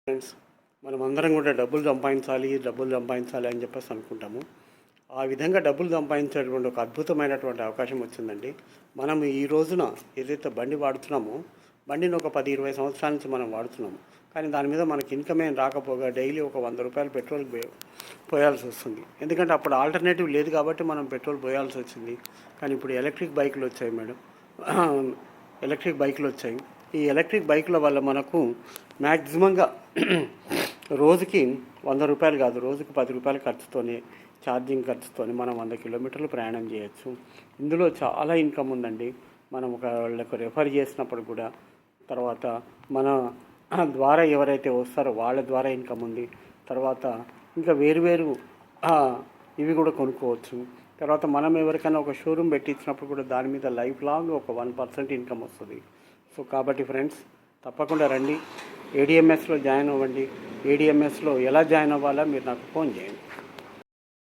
Friends, మనమందరం కూడా డబ్బులు సంపాదించాలి అని చెప్పేసి అనుకుంటాము. ఆ విధంగా డబ్బులు సంపాదించేటువంటి ఒక అద్భుతమైనటువంటి అవకాశం వచ్చిందండి. మనం ఈ రోజున ఏదైతే బండి వాడుతున్నామో, బండిని ఒక 10-20 సంవత్సరాల నుంచి మనం వాడుతున్నాము. కానీ దాని మీద మనకి ఇన్కమ్ ఏం రాకపోగా డైలీ ఒక ₹100 పెట్రోల్ పోయాల్సి వస్తుంది. ఎందుకంటే అప్పుడు ఆల్టర్నేటివ్ లేదు కాబట్టి మనం పెట్రోల్ పోయాల్సి వచ్చింది. కానీ ఇప్పుడు ఎలక్ట్రిక్ బైకులు వచ్చాయి మేడం. ఈ ఎలక్ట్రిక్ బైకుల వల్ల మనకు మ్యాక్సిమంగా రోజుకి ₹100 కాదు, రోజుకి ₹10 ఖర్చుతోనే, ఛార్జింగ్ ఖర్చుతోని మనం 100 కిలోమీటర్లు ప్రయాణం చేయొచ్చు. ఇందులో చాలా ఇన్కమ్ ఉందండి. మనం వాళ్ళకు రెఫర్ చేసినప్పుడు కూడా, తర్వాత మన ద్వారా ఎవరైతే వస్తారో వాళ్ళ ద్వారా ఇన్కమ్ ఉంది. తర్వాత ఇంకా వేరు ఇవి కూడా కొనుక్కోవచ్చు. తర్వాత మనం ఎవరికైనా ఒక షోరూమ్ పెట్టించినప్పుడు కూడా దాని మీద లైఫ్ లాంగ్ ఒక 1% ఇన్కమ్ వస్తుంది. సో కాబట్టి ఫ్రెండ్స్, తప్పకుండా రండి, ఏడిఎంఎస్లో జాయిన్ అవ్వండి. ఏడిఎంఎస్లో ఎలా జాయిన్ అవ్వాలో మీరు నాకు ఫోన్ చేయండి.